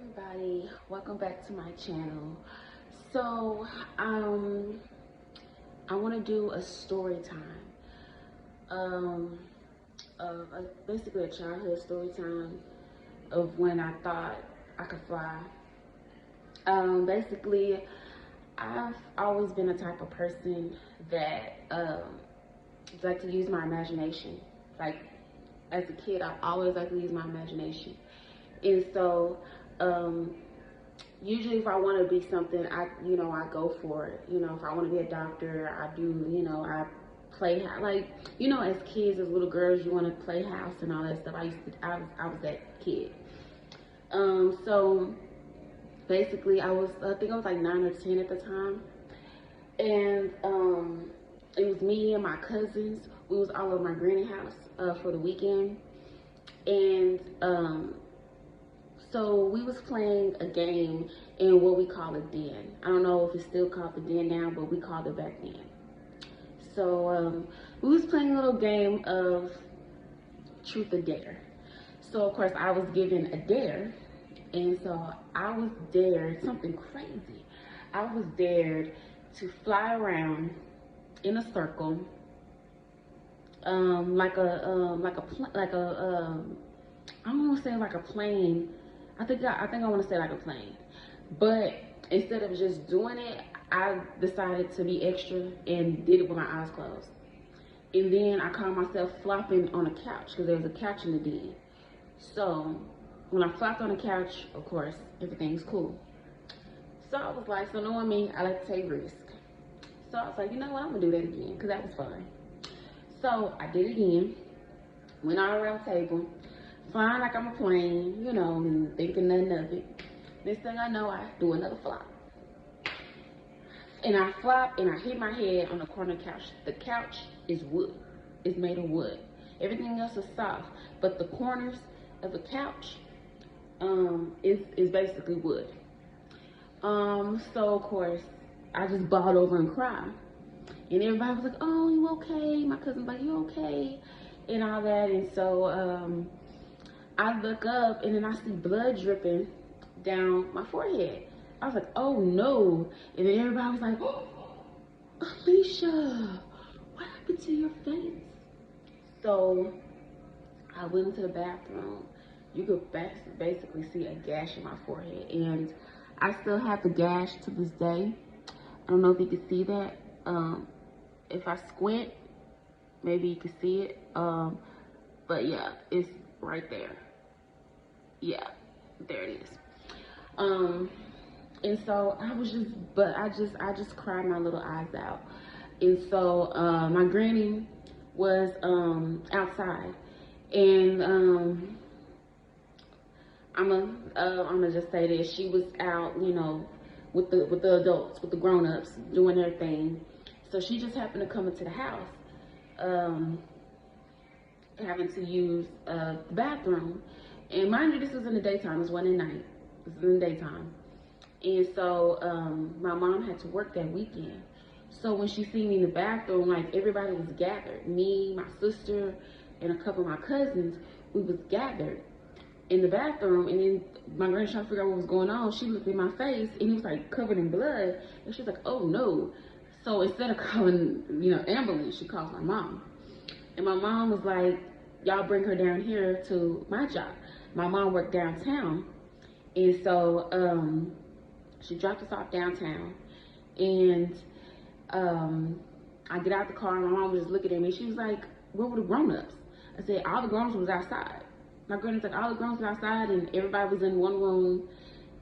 Everybody, welcome back to my channel. So I want to do a story time, basically a childhood story time of when I thought I could fly. Basically, I've always been a type of person that like to use my imagination. Like as a kid, I always like to use my imagination, and so usually if I want to be something, I go for it. If I want to be a doctor, I do. I play like as kids, as little girls, you want to play house and all that stuff. I was that kid. So basically, I think I was like 9 or 10 at the time, and it was me and my cousins. We was all over my granny house for the weekend, and so we was playing a game in what we call a den. I don't know if it's still called the den now, but we called it back then. So we was playing a little game of truth or dare. So of course I was given a dare, and so I was dared something crazy. I was dared to fly around in a circle, like I don't want to say like a plane. I think I want to say like a plane, but instead of just doing it, I decided to be extra and did it with my eyes closed. And then I caught myself flopping on a couch because there was a couch in the den. So when I flopped on the couch, of course, everything's cool. So I was like, so knowing me, I like to take risks. So I was like, you know what, I'm gonna do that again because that was fun. So I did it again, went all around the table, flying like I'm a plane, and thinking nothing of it. Next thing I know, I do another flop. And I flop and I hit my head on the corner couch. The couch is wood. It's made of wood. Everything else is soft, but the corners of the couch is basically wood. So of course, I just balled over and cried. And everybody was like, oh, you okay? My cousin's like, you okay? And all that. And so I look up and then I see blood dripping down my forehead. I was like, oh no. And then everybody was like, oh, Alicia, what happened to your face? So I went into the bathroom. You could basically see a gash in my forehead. And I still have the gash to this day. I don't know if you can see that. If I squint, maybe you can see it. But yeah, it's right there. Yeah, there it is. And so I just cried my little eyes out. And so my granny was outside, and I'm gonna just say this: she was out, with the adults, with the grown-ups, doing their thing. So she just happened to come into the house, having to use the bathroom. And mind you, this was in the daytime. This wasn't at night. This was in the daytime. And so my mom had to work that weekend. So when she seen me in the bathroom, like everybody was gathered. Me, my sister, and a couple of my cousins, we was gathered in the bathroom. And then my granny trying to figure out what was going on. She looked at my face and it was like covered in blood. And she was like, oh no. So instead of calling, ambulance, she called my mom. And my mom was like, y'all bring her down here to my job. My mom worked downtown. And so she dropped us off downtown. And I get out the car and my mom was just looking at me. She was like, where were the grown-ups? I said, all the grown-ups was outside. My granny's like, all the grown-ups were outside and everybody was in one room.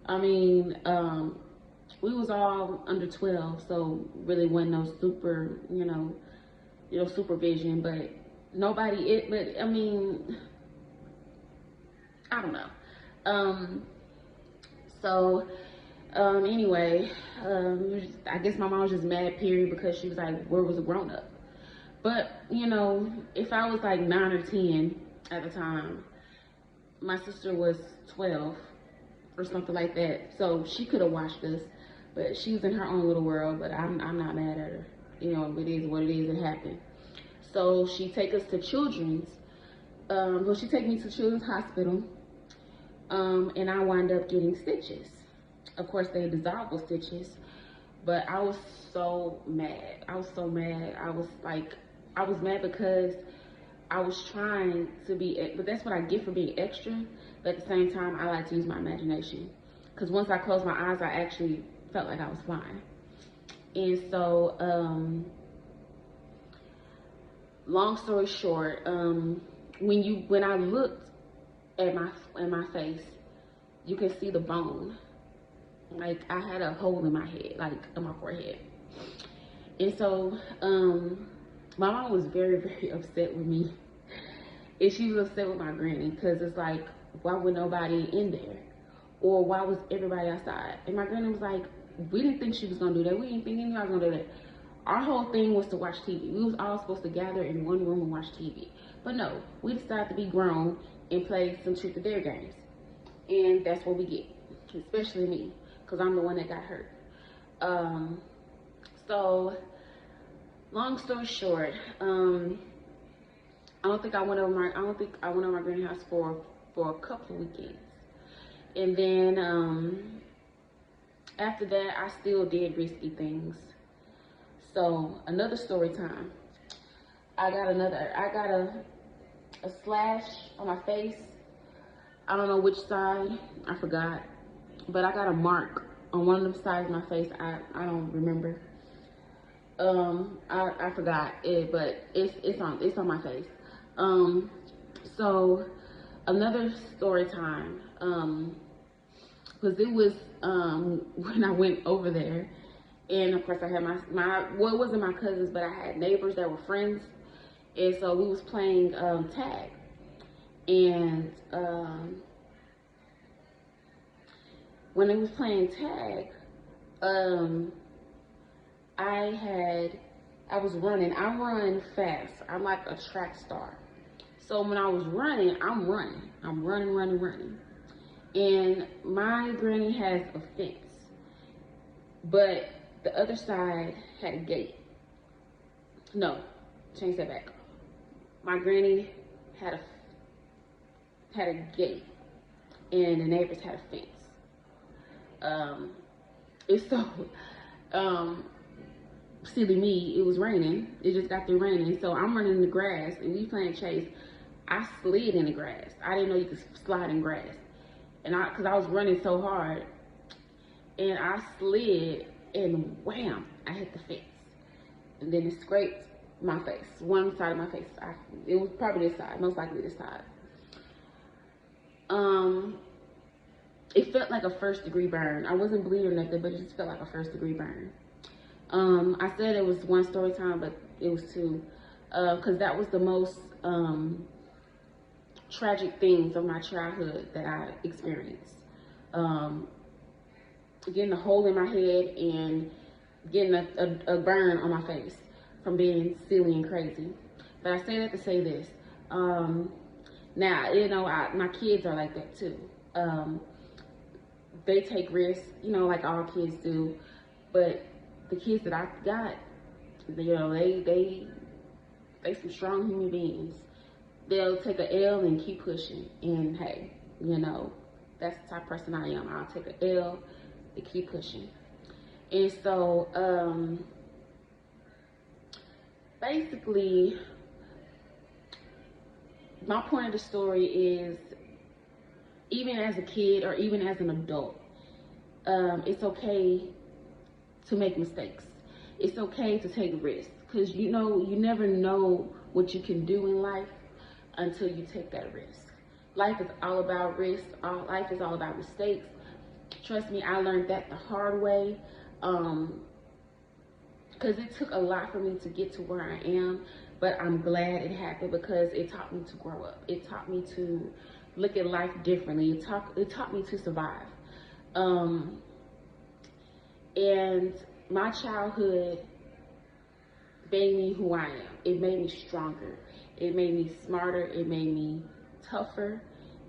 I mean, we was all under 12, so really wasn't no super, supervision, but but I mean, I don't know. Anyway, I guess my mom was just mad, period, because she was like, where was the grown up? But, if I was like 9 or 10 at the time, my sister was 12 or something like that. So she could have watched us, but she was in her own little world, but I'm not mad at her. It is what it is, it happened. So she take us to Children's, she take me to Children's Hospital, And I wound up getting stitches. Of course, they dissolvable stitches, but I was so mad. I was so mad. I was mad because I was trying to be, but that's what I get for being extra. But at the same time, I like to use my imagination. Because once I closed my eyes, I actually felt like I was flying. And so, long story short, when I looked at my face, you can see the bone. Like I had a hole in my head, like on my forehead. And so, my mom was very, very upset with me. And she was upset with my granny because it's like, why was nobody in there? Or why was everybody outside? And my granny was like, we didn't think she was gonna do that. We didn't think anybody was gonna do that. Our whole thing was to watch TV. We was all supposed to gather in one room and watch TV. But no, we decided to be grown and play some truth or dare games. And that's what we get, especially me, because I'm the one that got hurt. So, long story short, I don't think I went over my granny house for a couple of weekends. And then after that, I still did risky things. So another story time. I got a slash on my face. I don't know which side, I forgot. But I got a mark on one of the sides of my face. I don't remember. I forgot it, but it's on my face. So another story time, because it was when I went over there, and of course I had well, it wasn't my cousins, but I had neighbors that were friends, and so we was playing tag, and when they was playing tag, I was running. I run fast. I'm like a track star. So when I was running, I'm running. And my granny has a fence, but the other side had a gate. No, change that back. My granny had a gate, and the neighbors had a fence. It's so, silly me, it was raining. It just got through raining. So I'm running in the grass and we playing chase. I slid in the grass. I didn't know you could slide in grass. And cause I was running so hard, and I slid and wham, I hit the fence. And then it scraped my face, one side of my face. It was probably this side, most likely this side. It felt like a 1st-degree burn. I wasn't bleeding or nothing, but it just felt like a 1st-degree burn. I said it was one story time, but it was two, because that was the most tragic things of my childhood that I experienced. Getting a hole in my head and getting a burn on my face from being silly and crazy. But I say that to say this. Now, you know, my kids are like that too. They take risks, you know, like all kids do. But the kids that I got, you know, they some strong human beings. They'll take an L and keep pushing. And hey, you know, that's the type of person I am. I'll take an L and keep pushing. And so, basically, my point of the story is, even as a kid or even as an adult, it's okay to make mistakes. It's okay to take risks, because you know, you never know what you can do in life until you take that risk. Life is all about risk. Life is all about mistakes. Trust me, I learned that the hard way, because it took a lot for me to get to where I am, but I'm glad it happened because it taught me to grow up. It taught me to look at life differently. It taught me to survive. And my childhood made me who I am. It made me stronger. It made me smarter. It made me tougher.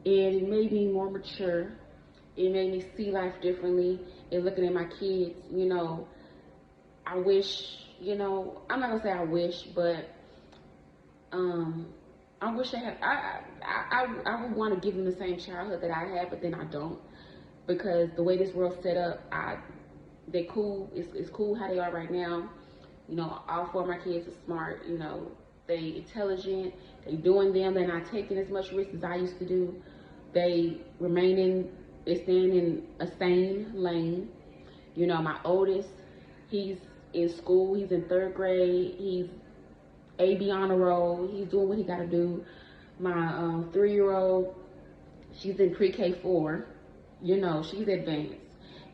And it made me more mature. It made me see life differently. And looking at my kids, you know, I wish, you know, I'm not gonna say I wish, but I wish I had. I would want to give them the same childhood that I had, but then I don't, because the way this world's set up, they're cool. It's cool how they are right now. You know, all four of my kids are smart. You know, they intelligent. They doing them. They're not taking as much risk as I used to do. They staying in a sane lane. You know, my oldest, he's in school. He's in 3rd grade. He's AB honor roll. He's doing what he got to do. My 3-year-old, she's in pre-K 4. You know, she's advanced.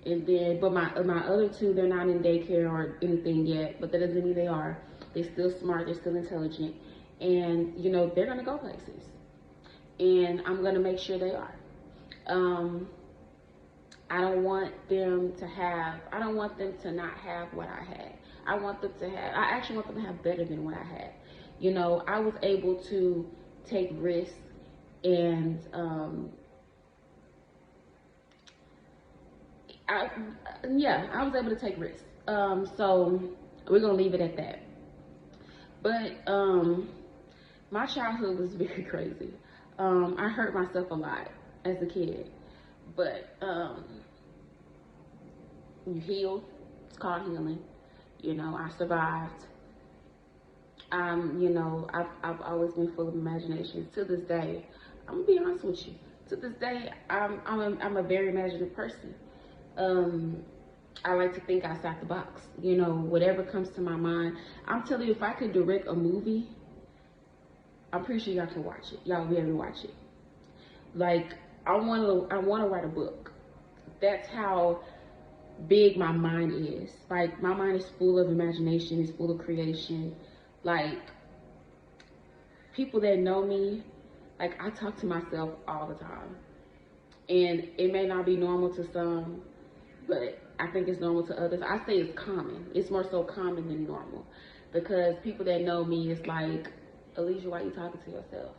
And then, but my other two, they're not in daycare or anything yet, but that doesn't mean they are. They're still smart. They're still intelligent. And, you know, they're going to go places. And I'm going to make sure they are. I don't want them to not have what I had. I actually want them to have better than what I had. You know, I was able to take risks and, I was able to take risks. So we're going to leave it at that. But, my childhood was very crazy. I hurt myself a lot as a kid, but, you heal. It's called healing. You know, I survived. You know, I've always been full of imagination. To this day, I'm gonna be honest with you. To this day, I'm a very imaginative person. I like to think outside the box. You know, whatever comes to my mind. I'm telling you, if I could direct a movie, I'm pretty sure y'all can watch it. Y'all will be able to watch it. Like, I want to write a book. That's how big my mind is. Like, my mind is full of imagination, it's full of creation. Like, people that know me, like, I talk to myself all the time. And it may not be normal to some, but I think it's normal to others. I say it's common. It's more so common than normal. Because people that know me, it's like, Alicia, why are you talking to yourself?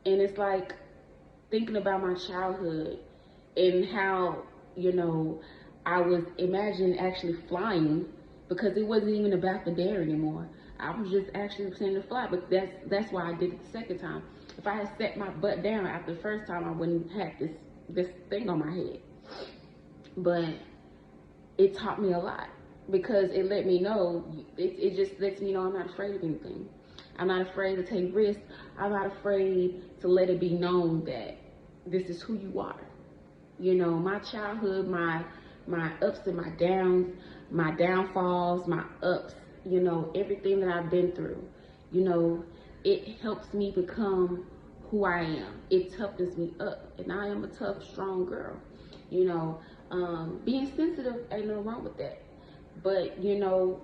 And it's like, thinking about my childhood and how, you know, I was imagining actually flying, because it wasn't even about the dare anymore. I was just actually pretending to fly, but that's why I did it the second time. If I had set my butt down after the first time, I wouldn't have this thing on my head. But it taught me a lot, because it let me know, it just lets me know I'm not afraid of anything. I'm not afraid to take risks. I'm not afraid to let it be known that this is who you are. You know, my childhood, my ups and my downs, my downfalls, my ups, you know, everything that I've been through, you know, it helps me become who I am. It toughens me up, and I am a tough, strong girl. You know, being sensitive, ain't nothing wrong with that. But, you know,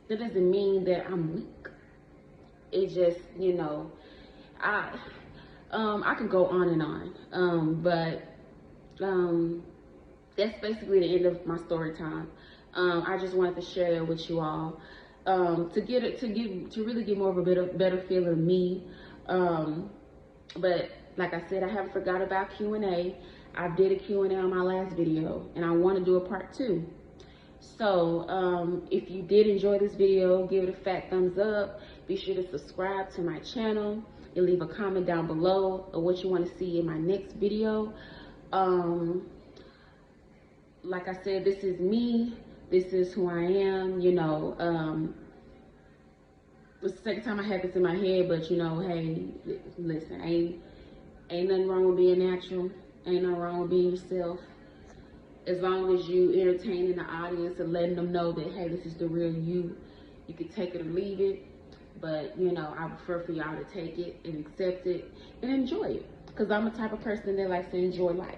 that doesn't mean that I'm weak. It just, you know, I could go on and on, but that's basically the end of my story time. I just wanted to share that with you all, to really get more of a better feel of me. But like I said, I haven't forgot about Q&A. I did a Q&A on my last video, and I want to do a part 2. So if you did enjoy this video, give it a fat thumbs up. Be sure to subscribe to my channel and leave a comment down below of what you want to see in my next video. Like I said, this is me. This is who I am. You know, it's the second time I had this in my head, but you know, hey, listen, ain't nothing wrong with being natural. Ain't nothing wrong with being yourself. As long as you entertaining the audience and letting them know that, hey, this is the real you. You can take it or leave it. But, you know, I prefer for y'all to take it and accept it and enjoy it. Because I'm the type of person that likes to enjoy life.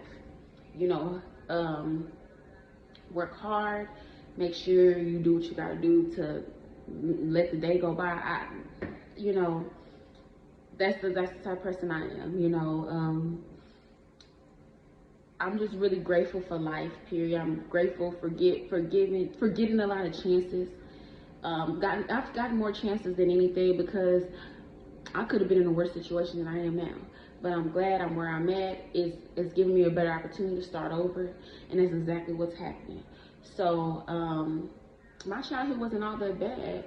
You know, work hard. Make sure you do what you got to do to let the day go by. You know, that's the type of person I am, you know. I'm just really grateful for life, period. I'm grateful for getting a lot of chances. I've gotten more chances than anything, because I could have been in a worse situation than I am now. But I'm glad I'm where I'm at. It's giving me a better opportunity to start over, and that's exactly what's happening. So my childhood wasn't all that bad,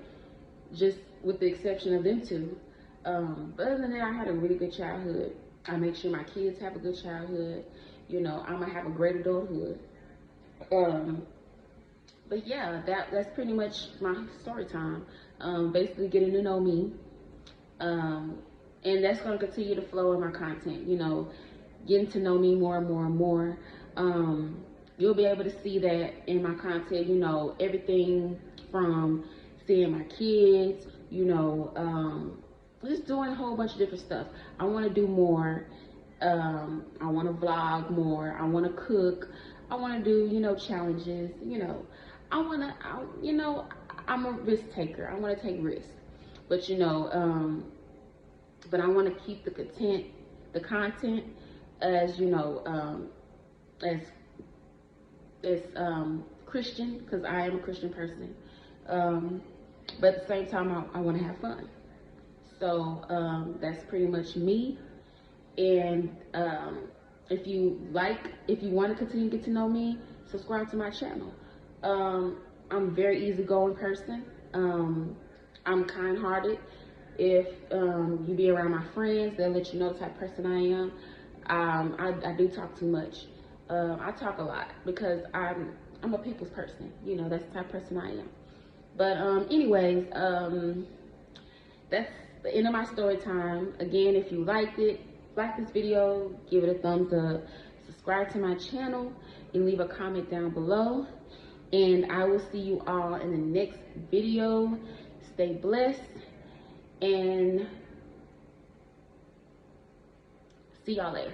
just with the exception of them two. But other than that, I had a really good childhood. I make sure my kids have a good childhood. You know, I'm gonna have a great adulthood. Um, but yeah, that's pretty much my story time. Basically getting to know me. Um, and that's gonna continue to flow in my content, you know, getting to know me more and more and more. You'll be able to see that in my content, you know, everything from seeing my kids, you know, just doing a whole bunch of different stuff. I want to do more. I want to vlog more. I want to cook. I want to do, you know, challenges. You know, you know, I'm a risk taker. I want to take risks, but you know, but I want to keep the content as you know, as Christian, because I am a Christian person. But at the same time, I want to have fun. So that's pretty much me. And if you want to continue to get to know me, subscribe to my channel. I'm a very easygoing person. I'm kind-hearted. If you be around my friends, they'll let you know the type of person I am. I do talk too much. I talk a lot because I'm a people's person. You know, that's the type of person I am. But anyways, that's the end of my story time. Again, if you liked it, like this video, give it a thumbs up, subscribe to my channel, and leave a comment down below. And I will see you all in the next video. Stay blessed and see y'all later.